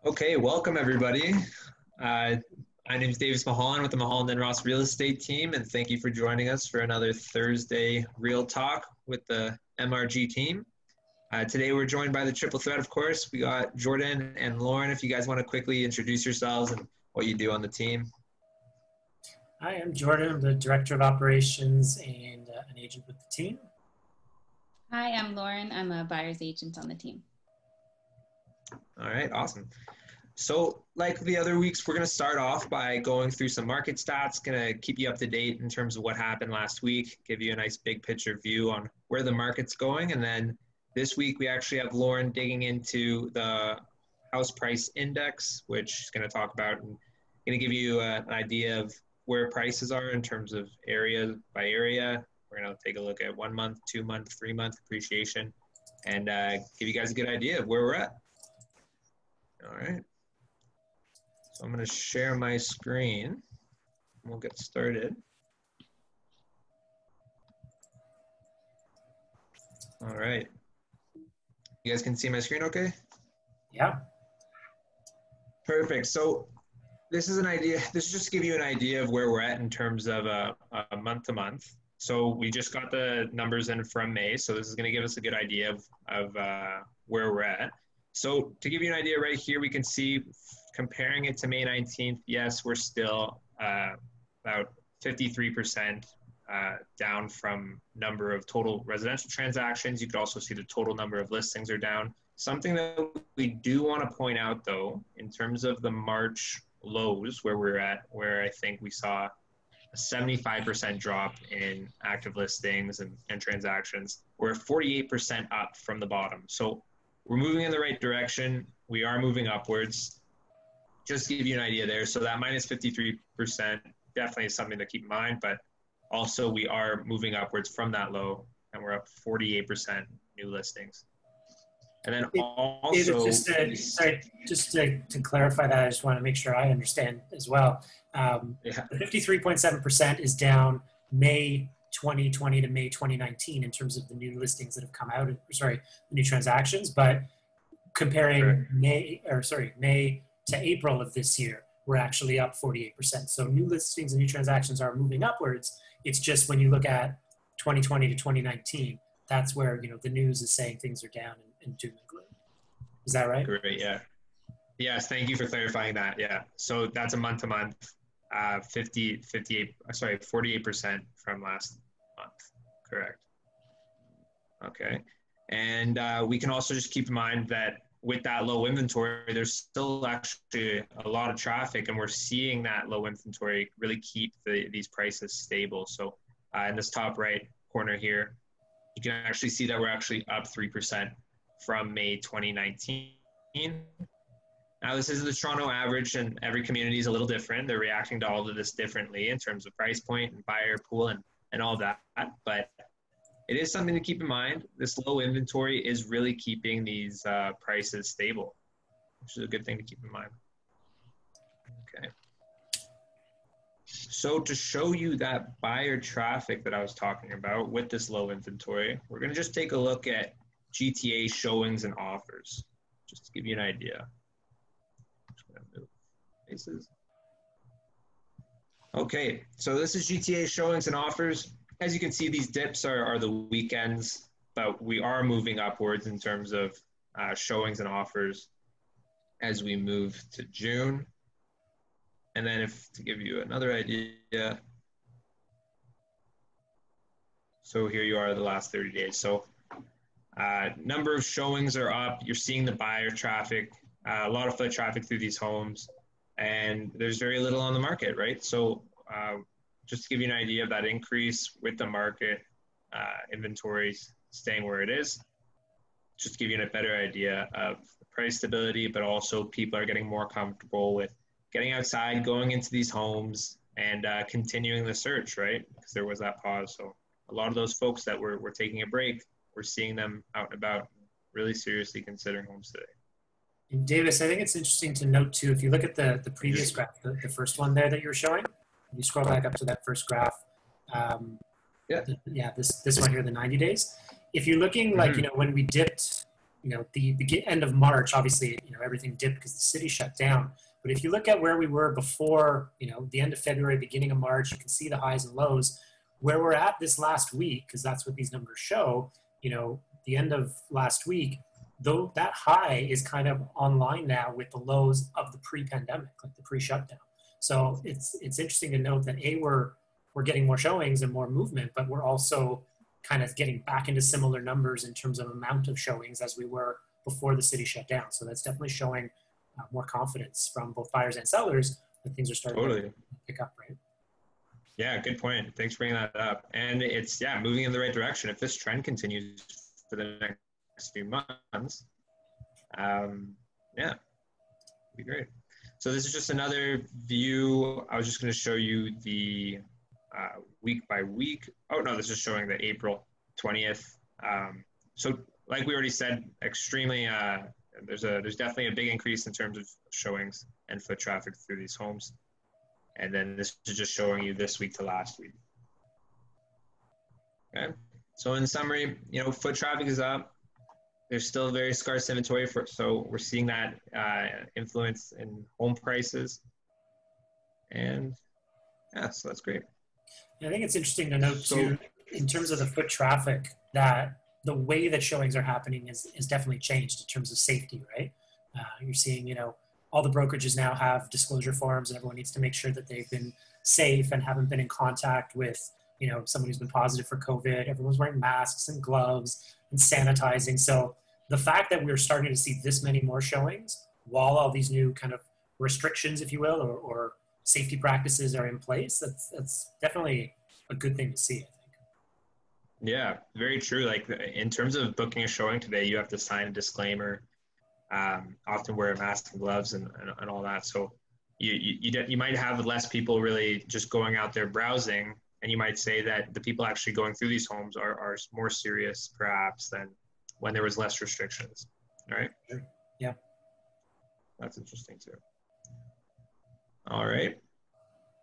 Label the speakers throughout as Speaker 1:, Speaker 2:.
Speaker 1: Okay, welcome everybody. My name is Davis Mulholland with the Mulholland Ross Real Estate team, and thank you for joining us for another Thursday Real Talk with the MRG team. Today we're joined by the triple threat, of course. We got Jordan and Lauren. If you guys want to quickly introduce yourselves and what you do on the team.
Speaker 2: Hi, I'm Jordan. I'm the Director of Operations and an agent with the team.
Speaker 3: Hi, I'm Lauren. I'm a buyer's agent on the team.
Speaker 1: All right, awesome. So like the other weeks, we're going to start off by going through some market stats, going to keep you up to date in terms of what happened last week, give you a nice big picture view on where the market's going. And then this week, we actually have Lauren digging into the house price index, which is going to talk about and going to give you an idea of where prices are in terms of area by area. We're going to take a look at 1 month, 2 month, 3 month appreciation and give you guys a good idea of where we're at. All right. So I'm going to share my screen and we'll get started. All right. You guys can see my screen okay?
Speaker 2: Yeah.
Speaker 1: Perfect. So this is an idea, this is just to give you an idea of where we're at in terms of a month to month. So we just got the numbers in from May. So this is going to give us a good idea of where we're at. So to give you an idea right here, we can see comparing it to May 19th, yes, we're still about 53% down from number of total residential transactions. You could also see the total number of listings are down. Something that we do want to point out though, in terms of the March lows where we're at, where I think we saw a 75% drop in active listings and transactions, we're 48% up from the bottom. So we're moving in the right direction. We are moving upwards. Just to give you an idea there. So that minus 53% definitely is something to keep in mind, but also we are moving upwards from that low and we're up 48% new listings. And then also,
Speaker 2: just to clarify that, I just want to make sure I understand as well. The 53.7% is down May 2020 to May 2019 in terms of the new listings that have come out, the new transactions, but comparing May to April of this year, we're actually up 48%. So new listings and new transactions are moving upwards. It's just when you look at 2020 to 2019, that's where, the news is saying things are down and doom and gloom. Is that right?
Speaker 1: Great, yeah. Yes, thank you for clarifying that, yeah. So that's a month to month, 48% from last month, correct. Okay, and we can also just keep in mind that with that low inventory, there's still actually a lot of traffic and we're seeing that low inventory really keep these prices stable. So in this top right corner here, you can actually see that we're actually up 3% from May 2019. Now this is the Toronto average and every community is a little different. They're reacting to all of this differently in terms of price point and buyer pool and all that. But it is something to keep in mind. This low inventory is really keeping these prices stable, which is a good thing to keep in mind. Okay. So to show you that buyer traffic that I was talking about with this low inventory, we're going to just take a look at GTA showings and offers, just to give you an idea. Okay, so this is GTA showings and offers. As you can see, these dips are the weekends, but we are moving upwards in terms of showings and offers as we move to June. And then to give you another idea, so here you are the last 30 days. So number of showings are up. You're seeing the buyer traffic, a lot of foot traffic through these homes, and there's very little on the market, right? So just to give you an idea of that increase with the market, inventories staying where it is, just to give you a better idea of the price stability, but also people are getting more comfortable with getting outside, going into these homes, and continuing the search, right? Because there was that pause. So a lot of those folks that were taking a break, we're seeing them out and about, really seriously considering homes today.
Speaker 2: And Davis, I think it's interesting to note too, if you look at the previous graph, the first one there that you were showing, if you scroll back up to that first graph, this one here, the 90 days. If you're looking like, when we dipped the end of March, obviously, everything dipped because the city shut down. But if you look at where we were before, the end of February, beginning of March, you can see the highs and lows. Where we're at this last week, because that's what these numbers show, the end of last week, though that high is kind of online now with the lows of the pre-pandemic, like the pre-shutdown. So it's interesting to note that we're getting more showings and more movement, but we're also kind of getting back into similar numbers in terms of amount of showings as we were before the city shut down. So that's definitely showing more confidence from both buyers and sellers that things are starting to pick up, right?
Speaker 1: Yeah, good point. Thanks for bringing that up. And it's, moving in the right direction. If this trend continues for the next few months, it'd be great. So this is just another view. I was just going to show you the week by week. Oh no, this is showing the April 20th. So like we already said, extremely, there's definitely a big increase in terms of showings and foot traffic through these homes. And then this is just showing you this week to last week. Okay. So in summary, foot traffic is up. There's still very scarce inventory so we're seeing that influence in home prices. And so that's great.
Speaker 2: I think it's interesting to note too, in terms of the foot traffic, that the way that showings are happening is definitely changed in terms of safety, right? You're seeing, all the brokerages now have disclosure forms and everyone needs to make sure that they've been safe and haven't been in contact with, someone who's been positive for COVID. Everyone's wearing masks and gloves and sanitizing. So the fact that we're starting to see this many more showings while all these new kind of restrictions, if you will, or safety practices are in place, that's definitely a good thing to see, I think.
Speaker 1: Yeah, very true. Like in terms of booking a showing today, you have to sign a disclaimer, often wear a mask and gloves and all that. So you might have less people really just going out there browsing, and you might say that the people actually going through these homes are more serious perhaps than when there was less restrictions, right?
Speaker 2: Yeah.
Speaker 1: That's interesting too. All right.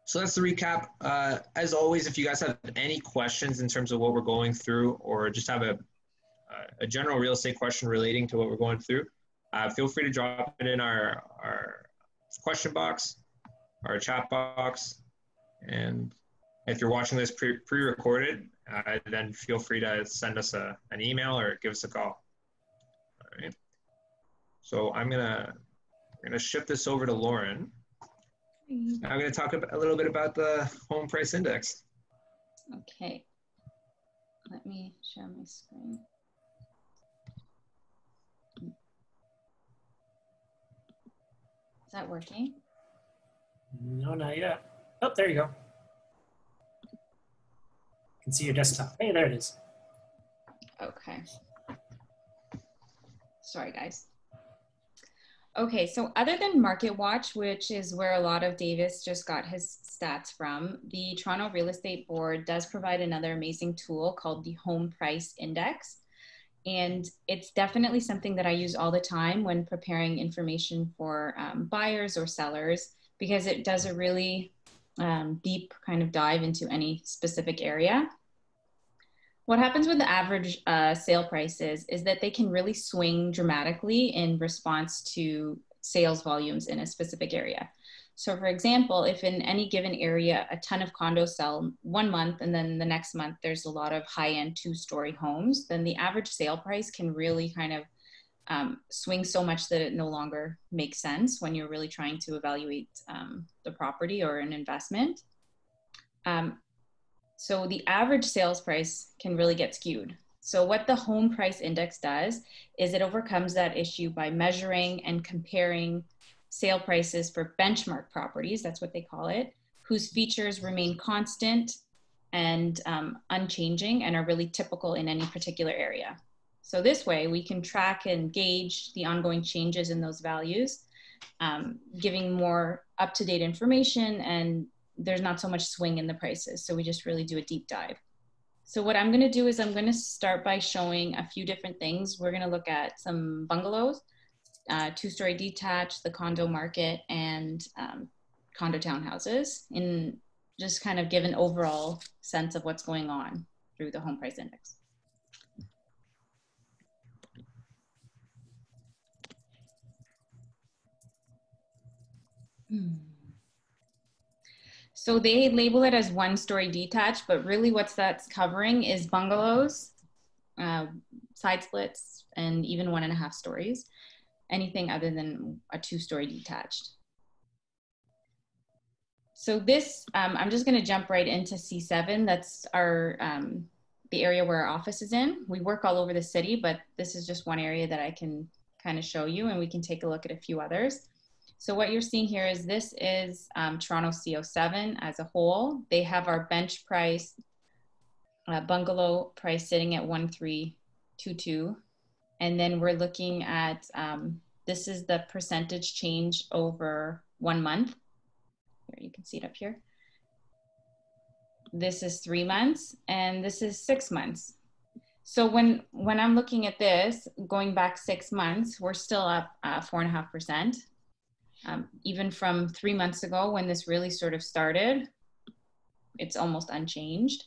Speaker 1: So that's the recap. As always, if you guys have any questions in terms of what we're going through, or just have a general real estate question relating to what we're going through, feel free to drop it in our question box, our chat box. And if you're watching this pre-recorded, then feel free to send us an email or give us a call. All right. So I'm gonna shift this over to Lauren. I'm going to talk a little bit about the home price index.
Speaker 3: Okay. Let me share my screen. Is that working?
Speaker 2: No, not yet. Oh, there you go. You can see your desktop. Hey, there it is.
Speaker 3: Okay. Sorry, guys. Okay, so other than Market Watch, which is where a lot of Davis just got his stats from, the Toronto Real Estate Board does provide another amazing tool called the Home Price Index. And it's definitely something that I use all the time when preparing information for buyers or sellers, because it does a really deep kind of dive into any specific area. What happens with the average sale prices is that they can really swing dramatically in response to sales volumes in a specific area. So for example, if in any given area, a ton of condos sell 1 month and then the next month there's a lot of high-end 2-story homes, then the average sale price can really kind of swing so much that it no longer makes sense when you're really trying to evaluate the property or an investment. So the average sales price can really get skewed. So what the home price index does is it overcomes that issue by measuring and comparing sale prices for benchmark properties, that's what they call it, whose features remain constant and unchanging and are really typical in any particular area. So this way we can track and gauge the ongoing changes in those values, giving more up-to-date information, and there's not so much swing in the prices. So we just really do a deep dive. So what I'm going to do is I'm going to start by showing a few different things. We're going to look at some bungalows, 2-story detached, the condo market, and condo townhouses, and just kind of give an overall sense of what's going on through the home price index. So they label it as 1-story detached, but really what's that's covering is bungalows, side splits, and even 1.5 stories. Anything other than a 2-story detached. So this, I'm just gonna jump right into C7. That's our, the area where our office is in. We work all over the city, but this is just one area that I can kind of show you, and we can take a look at a few others. So what you're seeing here is this is Toronto CO7 as a whole. They have our bench price, bungalow price sitting at 1,322. And then we're looking at, this is the percentage change over 1 month. Here, you can see it up here. This is 3 months, and this is 6 months. So when I'm looking at this, going back 6 months, we're still up 4.5%. Even from 3 months ago when this really sort of started, it's almost unchanged.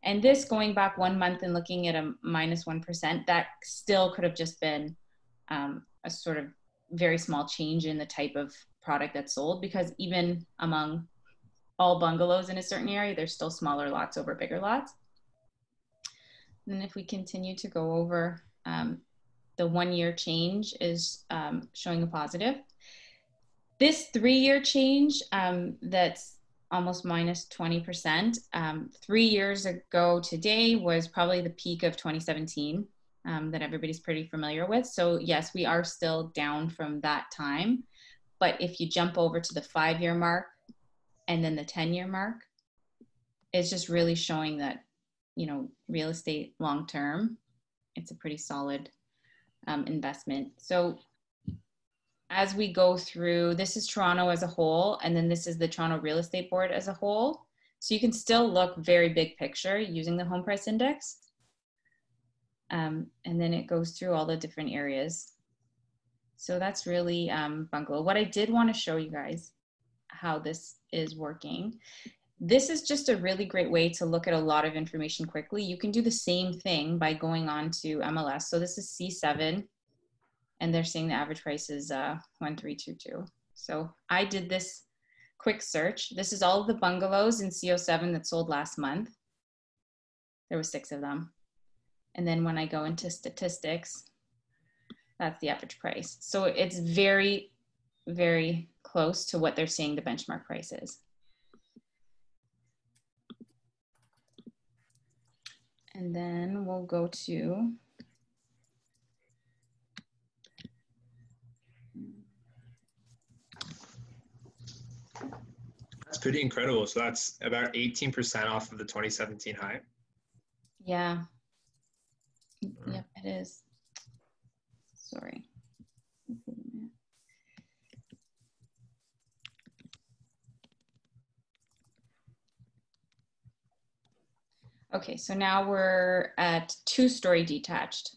Speaker 3: And this going back 1 month and looking at a -1%, that still could have just been a sort of very small change in the type of product that's sold, because even among all bungalows in a certain area, there's still smaller lots over bigger lots. And then if we continue to go over, the 1-year change is showing a positive. This 3-year change, that's almost -20%. 3 years ago today was probably the peak of 2017 that everybody's pretty familiar with. So yes, we are still down from that time. But if you jump over to the 5-year mark and then the 10-year mark, it's just really showing that, you know, real estate long-term, it's a pretty solid investment. So as we go through, this is Toronto as a whole, and then this is the Toronto Real Estate Board as a whole. So you can still look very big picture using the home price index. And then it goes through all the different areas. So that's really bungalow. What I did want to show you guys how this is working. This is just a really great way to look at a lot of information quickly. You can do the same thing by going on to MLS. So this is C7. And they're saying the average price is 1,322. So I did this quick search. This is all of the bungalows in CO7 that sold last month. There was 6 of them. And then when I go into statistics, that's the average price. So it's very, very close to what they're saying the benchmark price is. And then we'll go to
Speaker 1: That's pretty incredible. So that's about 18% off of the 2017 high.
Speaker 3: Yeah. Yep, it is. Sorry. Okay, so now we're at 2-story detached.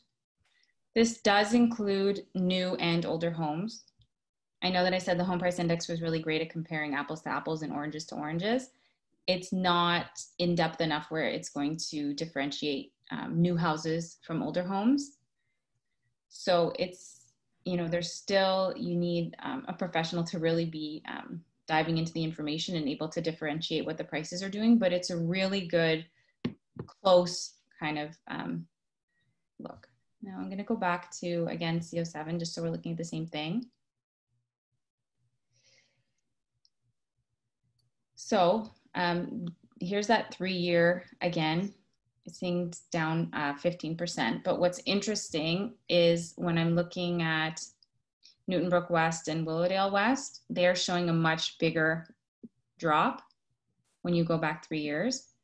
Speaker 3: This does include new and older homes. I know that I said the home price index was really great at comparing apples to apples and oranges to oranges. It's not in depth enough where it's going to differentiate new houses from older homes. So it's, you know, there's still, you need a professional to really be diving into the information and able to differentiate what the prices are doing, but it's a really good, close kind of look. Now I'm gonna go back to, again, CO7, just so we're looking at the same thing. So here's that 3-year again. It seems down 15%. But what's interesting is when I'm looking at Newton Brook West and Willowdale West, they're showing a much bigger drop when you go back 3 years.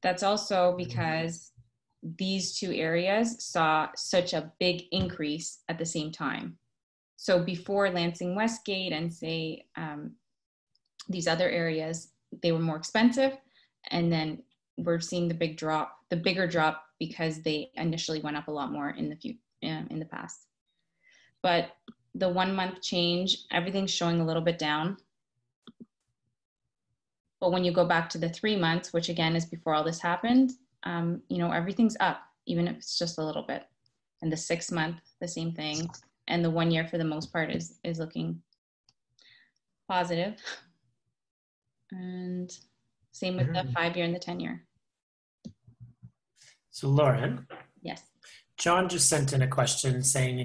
Speaker 3: That's also because these 2 areas saw such a big increase at the same time. So before Lansing Westgate and say these other areas, they were more expensive, and then we're seeing the bigger drop because they initially went up a lot more in the past. But the 1 month change, everything's showing a little bit down. But when you go back to the 3 months, which again is before all this happened, you know, everything's up, even if it's just a little bit. And the 6 month, the same thing. And the 1 year for the most part is looking positive. And same with the 5-year and the 10-year.
Speaker 2: So Lauren,
Speaker 3: Yes.
Speaker 2: John just sent in a question saying,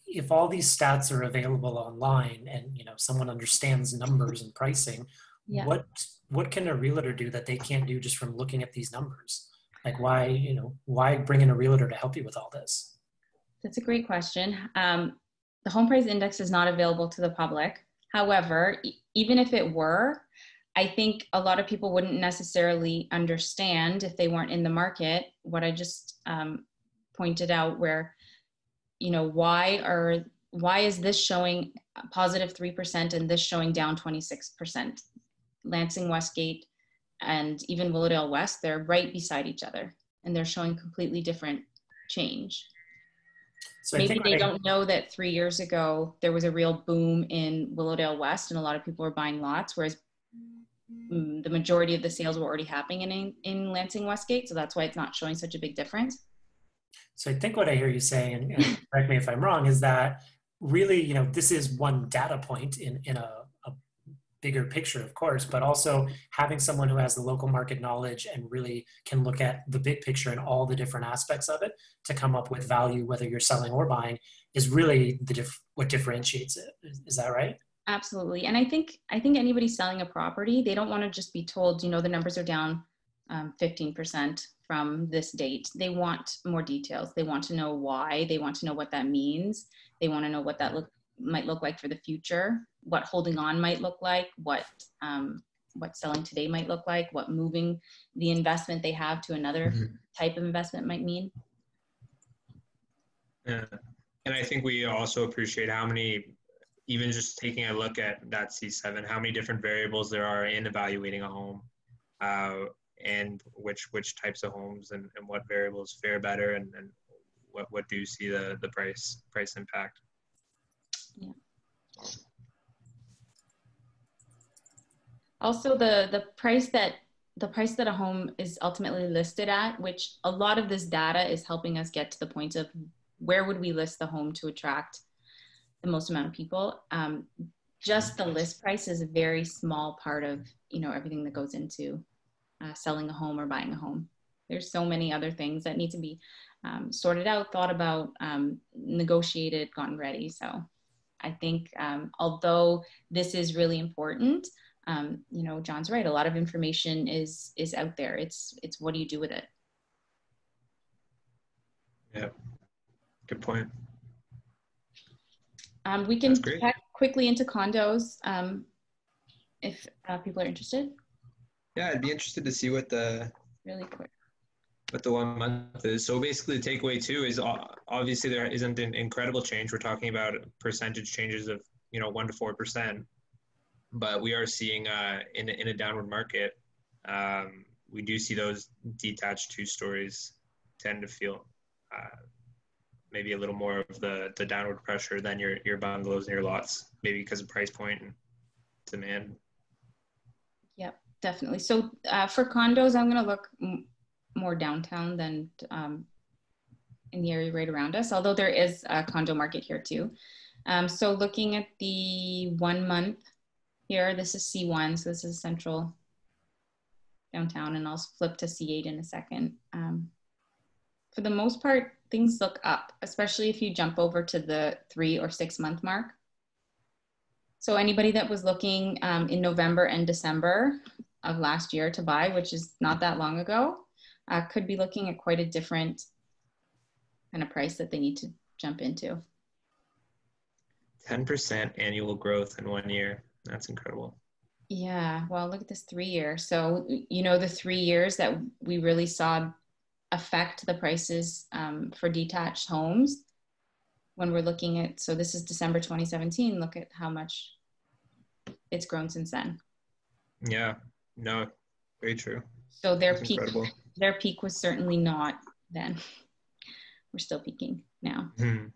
Speaker 2: if all these stats are available online and, someone understands numbers and pricing,
Speaker 3: Yeah.
Speaker 2: what can a realtor do that they can't do just from looking at these numbers? Like why bring in a realtor to help you with all this?
Speaker 3: That's a great question. The home price index is not available to the public. However, even if it were, I think a lot of people wouldn't necessarily understand if they weren't in the market what I just pointed out, where, why is this showing positive 3% and this showing down 26%? Lansing Westgate and even Willowdale West, they're right beside each other and they're showing completely different change. So maybe they don't know that 3 years ago there was a real boom in Willowdale West and a lot of people were buying lots, whereas the majority of the sales were already happening in Lansing Westgate. So that's why it's not showing such a big difference.
Speaker 2: So I think what I hear you saying, and correct me if I'm wrong, is that really, this is one data point in a bigger picture, of course, but also having someone who has the local market knowledge and really can look at the big picture and all the different aspects of it to come up with value, whether you're selling or buying, is really what differentiates it. Is that right?
Speaker 3: Absolutely. And I think anybody selling a property, they don't want to just be told, the numbers are down 15% from this date. They want more details. They want to know why. They want to know what that means. They want to know what that might look like for the future, what holding on might look like, what selling today might look like, what moving the investment they have to another type of investment might mean.
Speaker 1: Yeah. And I think we also appreciate how many, even just taking a look at that C7, how many different variables there are in evaluating a home, and which types of homes and what variables fare better, and what do you see the price impact.
Speaker 3: Yeah. Also, the price that a home is ultimately listed at, which a lot of this data is helping us get to the point of where would we list the home to attract the most amount of people. Just the list price is a very small part of everything that goes into selling a home or buying a home. There's so many other things that need to be sorted out, thought about, negotiated, gotten ready. So I think although this is really important, John's right. A lot of information is out there. It's what do you do with it?
Speaker 1: Yeah, good point.
Speaker 3: We can check quickly into condos if people are interested.
Speaker 1: Yeah, I'd be interested to see what the
Speaker 3: really quick.
Speaker 1: What the 1 month is. So basically the takeaway too is obviously there isn't an incredible change. We're talking about percentage changes of 1 to 4%, but we are seeing in a downward market, we do see those detached 2-stories tend to feel maybe a little more of the downward pressure than your bungalows and your lots, maybe because of price point and demand.
Speaker 3: Yep, definitely. So for condos, I'm going to look more downtown than in the area right around us, although there is a condo market here too. So looking at the 1 month here, this is C1, so this is central downtown, and I'll flip to C8 in a second. For the most part, things look up, especially if you jump over to the 3 or 6 month mark. So anybody that was looking in November and December of last year to buy, which is not that long ago, could be looking at quite a different kind of price that they need to jump into.
Speaker 1: 10% annual growth in 1 year. That's incredible.
Speaker 3: Yeah, well, look at this 3 year. So, the 3 years that we really saw affect the prices for detached homes when we're looking at, so this is December 2017, look at how much it's grown since then.
Speaker 1: Yeah, no, very true.
Speaker 3: So their peak was certainly not then. We're still peaking now.
Speaker 1: Hmm.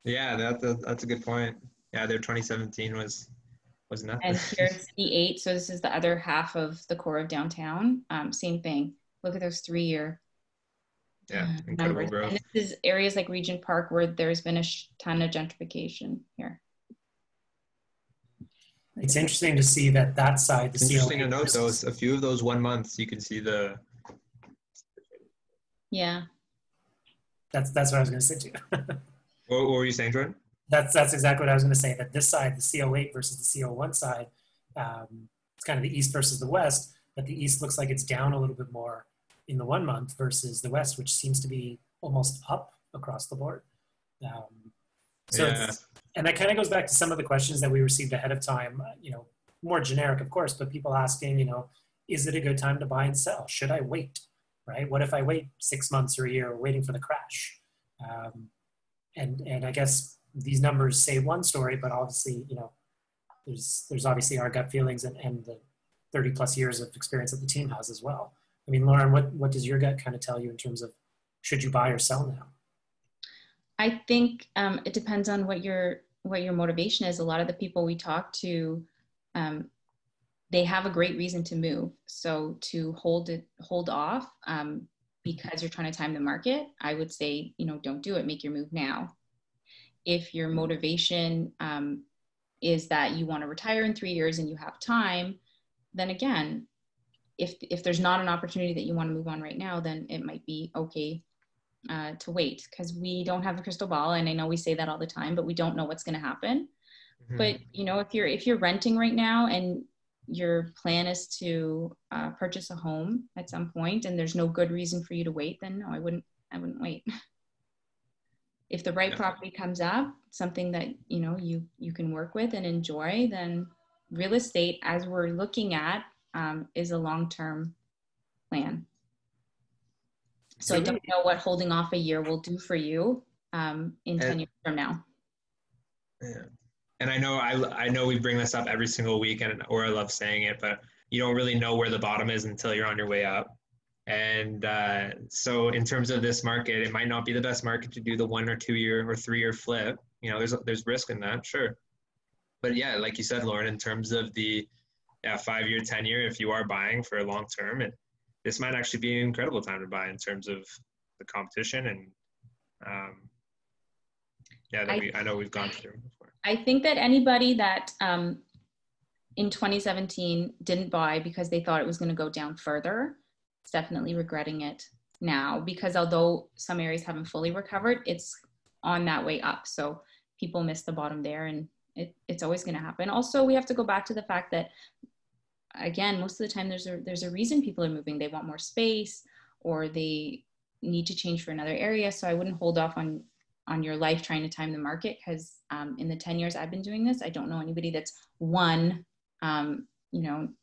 Speaker 1: Yeah, that's a good point. Yeah, their 2017 was nothing.
Speaker 3: And here's C8, so this is the other half of the core of downtown. Same thing. Look at those 3 year
Speaker 1: incredible
Speaker 3: numbers.
Speaker 1: growth.
Speaker 3: And this is areas like Regent Park where there's been a ton of gentrification here.
Speaker 2: It's interesting to see that side, the
Speaker 1: It's interesting to
Speaker 2: COA
Speaker 1: note
Speaker 2: versus,
Speaker 1: those, a few of those 1 months, you can see the.
Speaker 3: Yeah.
Speaker 2: that's what I was going to say too.
Speaker 1: What were you saying, Jordan?
Speaker 2: That's exactly what I was going to say, that this side, the CO8 versus the CO1 side, it's kind of the East versus the West, but the East looks like it's down a little bit more in the 1 month versus the West, which seems to be almost up across the board. So
Speaker 1: Yeah.
Speaker 2: and that kind of goes back to some of the questions that we received ahead of time, more generic, of course, but people asking, is it a good time to buy and sell? Should I wait, right? What if I wait 6 months or a year waiting for the crash? And I guess these numbers say one story, but obviously, there's obviously our gut feelings and the 30 plus years of experience that the team has as well. I mean, Lauren, what does your gut kind of tell you in terms of should you buy or sell now?
Speaker 3: I think it depends on what your motivation is. A lot of the people we talk to, they have a great reason to move. So to hold off because you're trying to time the market, I would say, don't do it. Make your move now. If your motivation is that you want to retire in 3 years and you have time, then again, if there's not an opportunity that you want to move on right now, then it might be okay to wait, because we don't have a crystal ball. And I know we say that all the time, but we don't know what's going to happen. Mm-hmm. But if you're renting right now and your plan is to purchase a home at some point and there's no good reason for you to wait, then no, I wouldn't wait. If the right property comes up, something that you can work with and enjoy, then real estate, as we're looking at, is a long-term plan. So I don't know what holding off a year will do for you in 10 years from now.
Speaker 1: Yeah. And I know we bring this up every single week, or I love saying it, but you don't really know where the bottom is until you're on your way up. And so in terms of this market, it might not be the best market to do the 1 or 2 year or 3 year flip. There's risk in that, sure. But yeah, like you said, Lauren, in terms of the 5 year, 10 year, if you are buying for a long term, this might actually be an incredible time to buy in terms of the competition. And I know we've gone through before.
Speaker 3: I think that anybody that in 2017 didn't buy because they thought it was going to go down further, is definitely regretting it now, because although some areas haven't fully recovered, it's on that way up. So people miss the bottom there, and it's always going to happen. Also, we have to go back to the fact that, again, most of the time there's a reason people are moving. They want more space, or they need to change for another area. So I wouldn't hold off on your life trying to time the market, because in the 10 years I've been doing this, I don't know anybody that's won,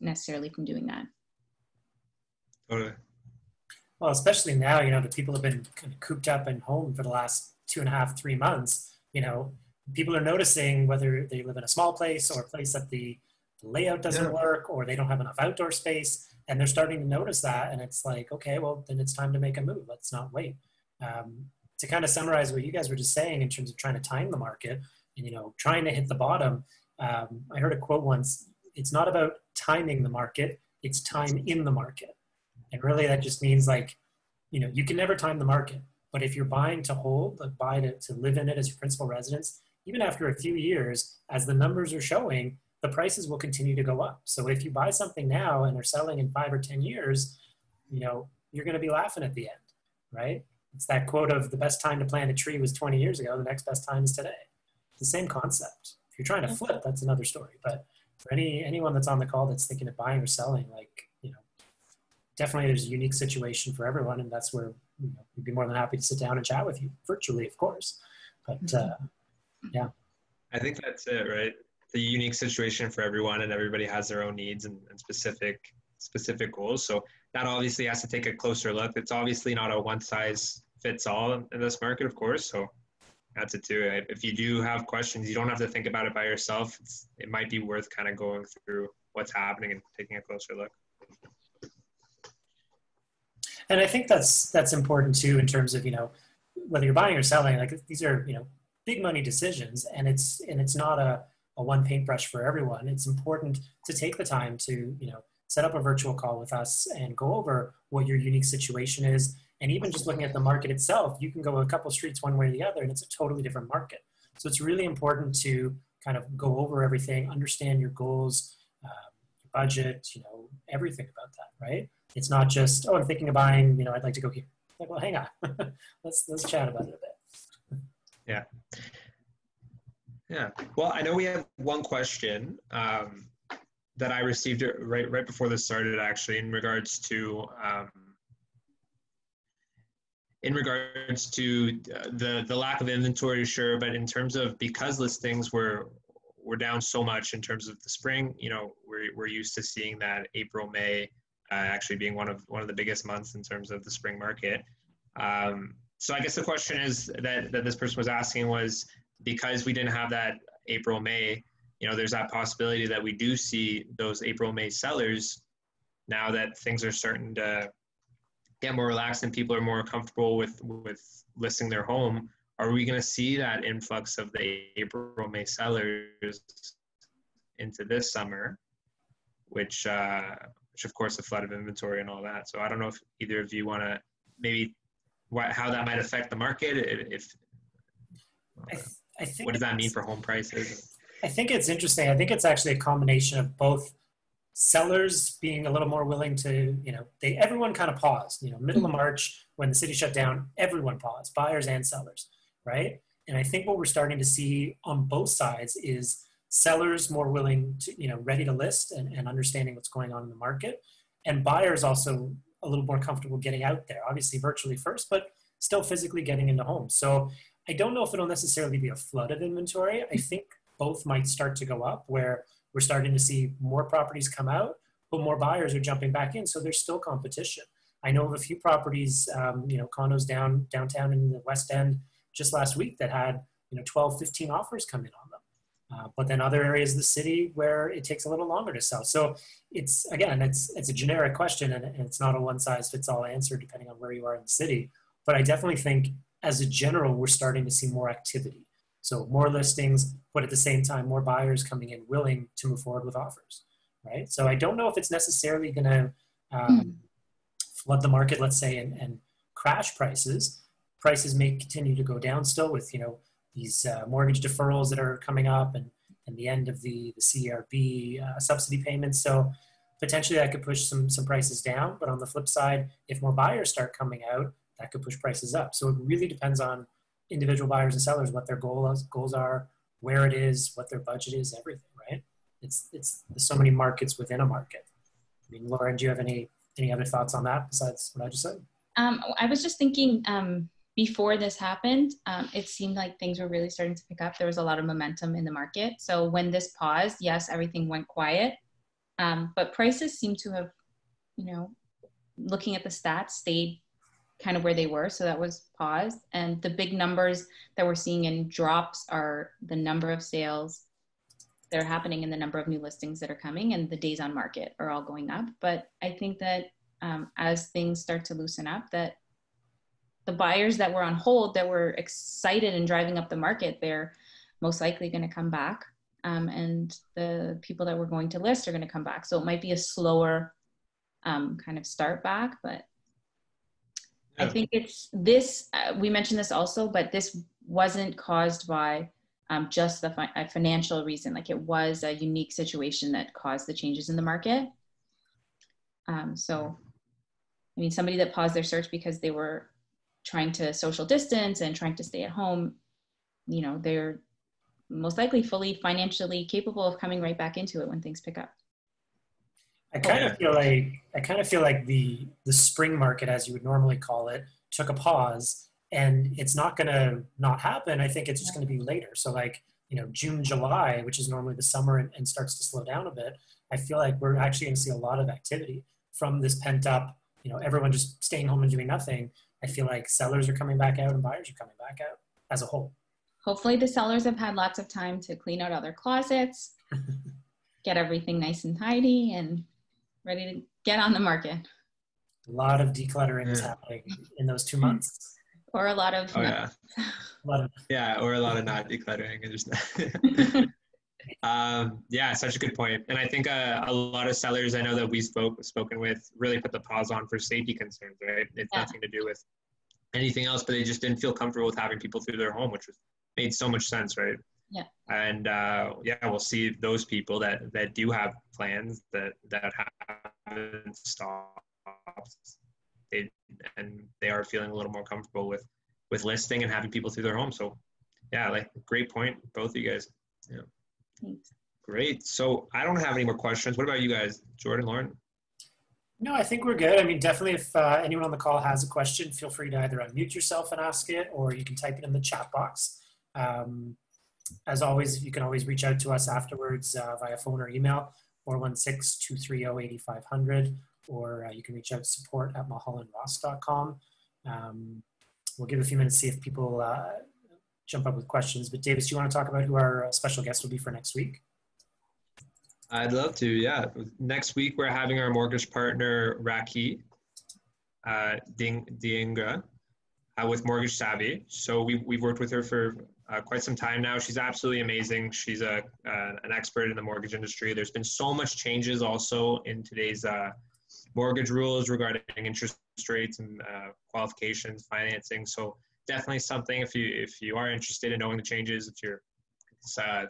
Speaker 3: necessarily from doing that.
Speaker 1: Totally.
Speaker 2: Well, especially now, the people have been kind of cooped up and home for the last 2.5, 3 months. People are noticing whether they live in a small place or a place that the layout doesn't work, or they don't have enough outdoor space, and they're starting to notice that. And it's like, okay, well, then it's time to make a move. Let's not wait. To kind of summarize what you guys were just saying in terms of trying to time the market and, trying to hit the bottom. I heard a quote once: it's not about timing the market, it's time in the market. And really that just means you can never time the market, but if you're buying to hold, buy to live in it as your principal residence, even after a few years, as the numbers are showing, the prices will continue to go up. So if you buy something now and they're selling in 5 or 10 years, you're going to be laughing at the end, right? It's that quote of the best time to plant a tree was 20 years ago. The next best time is today. It's the same concept. If you're trying to flip, that's another story. But for anyone that's on the call that's thinking of buying or selling, definitely there's a unique situation for everyone. And that's where we'd be more than happy to sit down and chat with you virtually, of course. But yeah.
Speaker 1: I think that's it, right? The unique situation for everyone, and everybody has their own needs and specific goals. So that obviously has to take a closer look. It's obviously not a one size fits all in this market, of course. So that's it too. If you do have questions, you don't have to think about it by yourself. It might be worth kind of going through what's happening and taking a closer look.
Speaker 2: And I think that's important too, in terms of, whether you're buying or selling, these are, big money decisions, and it's not a one paintbrush for everyone. It's important to take the time to, set up a virtual call with us and go over what your unique situation is. And even just looking at the market itself, you can go a couple streets one way or the other, and it's a totally different market. So it's really important to kind of go over everything, understand your goals, your budget, everything about that, right? It's not just, oh, I'm thinking of buying, I'd like to go here. Like, well, hang on, let's chat about it a bit.
Speaker 1: Yeah. Yeah. Well, I know we have one question that I received right before this started, actually, in regards to the lack of inventory, sure, but in terms of, because listings were down so much in terms of the spring, we're used to seeing that April, May actually being one of the biggest months in terms of the spring market. So I guess the question is that this person was asking was, because we didn't have that April, May, there's that possibility that we do see those April, May sellers now that things are starting to get more relaxed and people are more comfortable with listing their home. Are we going to see that influx of the April, May sellers into this summer, which of course, a flood of inventory and all that. So I don't know if either of you want to maybe how that might affect the market.
Speaker 2: I think
Speaker 1: what does that mean for home prices?
Speaker 2: I think it's interesting. I think it's actually a combination of both sellers being a little more willing to, everyone kind of paused, middle of March when the city shut down, everyone paused, buyers and sellers, right? And I think what we're starting to see on both sides is sellers more willing to, ready to list and understanding what's going on in the market, and buyers also a little more comfortable getting out there, obviously virtually first, but still physically getting into homes. So I don't know if it'll necessarily be a flood of inventory. I think both might start to go up, where we're starting to see more properties come out, but more buyers are jumping back in. So there's still competition. I know of a few properties, condos downtown in the West End just last week that had, 12, 15 offers come in on them. But then other areas of the city where it takes a little longer to sell. So it's a generic question, and it's not a one size fits all answer depending on where you are in the city. But I definitely think as a general, we're starting to see more activity. So more listings, but at the same time, more buyers coming in willing to move forward with offers, right? So I don't know if it's necessarily going to flood the market, let's say, and crash prices. Prices may continue to go down still with, these mortgage deferrals that are coming up and the end of the CERB subsidy payments. So potentially that could push some prices down. But on the flip side, if more buyers start coming out, that could push prices up. So it really depends on individual buyers and sellers, what their goals are, where it is, what their budget is, everything, right? There's so many markets within a market. I mean, Lauren, do you have any other thoughts on that besides what I just said?
Speaker 3: I was just thinking, before this happened, it seemed like things were really starting to pick up. There was a lot of momentum in the market. So when this paused, yes, everything went quiet. But prices seem to have, looking at the stats, stayed kind of where they were. So that was paused. And the big numbers that we're seeing in drops are the number of sales that are happening and the number of new listings that are coming, and the days on market are all going up. But I think that as things start to loosen up, that the buyers that were on hold, that were excited and driving up the market, they're most likely going to come back. And the people that were going to list are going to come back. So it might be a slower kind of start back, but yeah. I think it's this, we mentioned this also, but this wasn't caused by just a financial reason. Like, it was a unique situation that caused the changes in the market. So, I mean, somebody that paused their search because they were trying to social distance and trying to stay at home, they're most likely fully financially capable of coming right back into it when things pick up.
Speaker 2: I kind of feel like the spring market, as you would normally call it, took a pause, and it's not going to not happen. I think it's just going to be later. So like, June, July, which is normally the summer and starts to slow down a bit. I feel like we're actually going to see a lot of activity from this pent up, everyone just staying home and doing nothing. I feel like sellers are coming back out and buyers are coming back out as a whole.
Speaker 3: Hopefully the sellers have had lots of time to clean out all their closets, get everything nice and tidy and ready to get on the market.
Speaker 2: A lot of decluttering is happening in those 2 months.
Speaker 3: Or a lot of...
Speaker 1: or a lot of not decluttering. And just such a good point. And I think a lot of sellers I know that we've spoken with really put the pause on for safety concerns, right? It's nothing to do with anything else, but they just didn't feel comfortable with having people through their home, which made so much sense, right?
Speaker 3: Yeah.
Speaker 1: And yeah, we'll see those people that do have plans that haven't stopped. They are feeling a little more comfortable with listing and having people through their home. So yeah, like great point, both of you guys. Yeah.
Speaker 3: Thanks.
Speaker 1: Great. So I don't have any more questions. What about you guys, Jordan, Lauren?
Speaker 2: No, I think we're good. I mean, definitely if anyone on the call has a question, feel free to either unmute yourself and ask it, or you can type it in the chat box. As always, you can always reach out to us afterwards via phone or email, 416-230-8500, or you can reach out to support@mulhollandross.com. We'll give a few minutes to see if people jump up with questions. But Davis, do you want to talk about who our special guest will be for next week?
Speaker 1: I'd love to, yeah. Next week, we're having our mortgage partner, Raki Dienga, with Mortgage Savvy. So we've worked with her for quite some time now. She's absolutely amazing. She's an expert in the mortgage industry. There's been so much changes also in today's mortgage rules regarding interest rates and qualifications, financing. So definitely something if you are interested in knowing the changes, if you're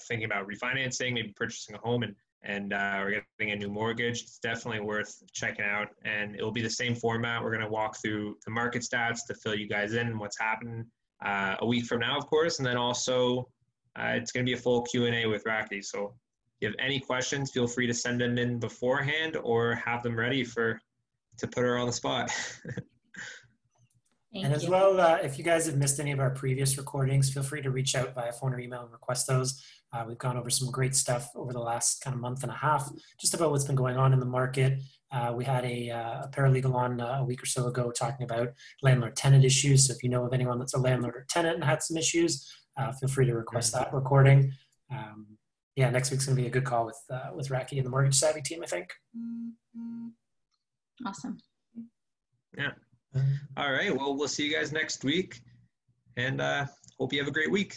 Speaker 1: thinking about refinancing, maybe purchasing a home and we're getting a new mortgage, it's definitely worth checking out. And it'll be the same format. We're going to walk through the market stats to fill you guys in what's happening a week from now, of course. And then also it's going to be a full Q&A with Raki. So if you have any questions, feel free to send them in beforehand or have them ready to put her on the spot.
Speaker 2: And as well, if you guys have missed any of our previous recordings, feel free to reach out via phone or email and request those. We've gone over some great stuff over the last kind of month and a half, just about what's been going on in the market. We had a paralegal on a week or so ago talking about landlord-tenant issues. So if you know of anyone that's a landlord or tenant and had some issues, feel free to request that recording. Yeah, next week's going to be a good call with Raki and the Mortgage Savvy team, I think.
Speaker 3: Awesome.
Speaker 1: Yeah. All right. Well, we'll see you guys next week, and hope you have a great week.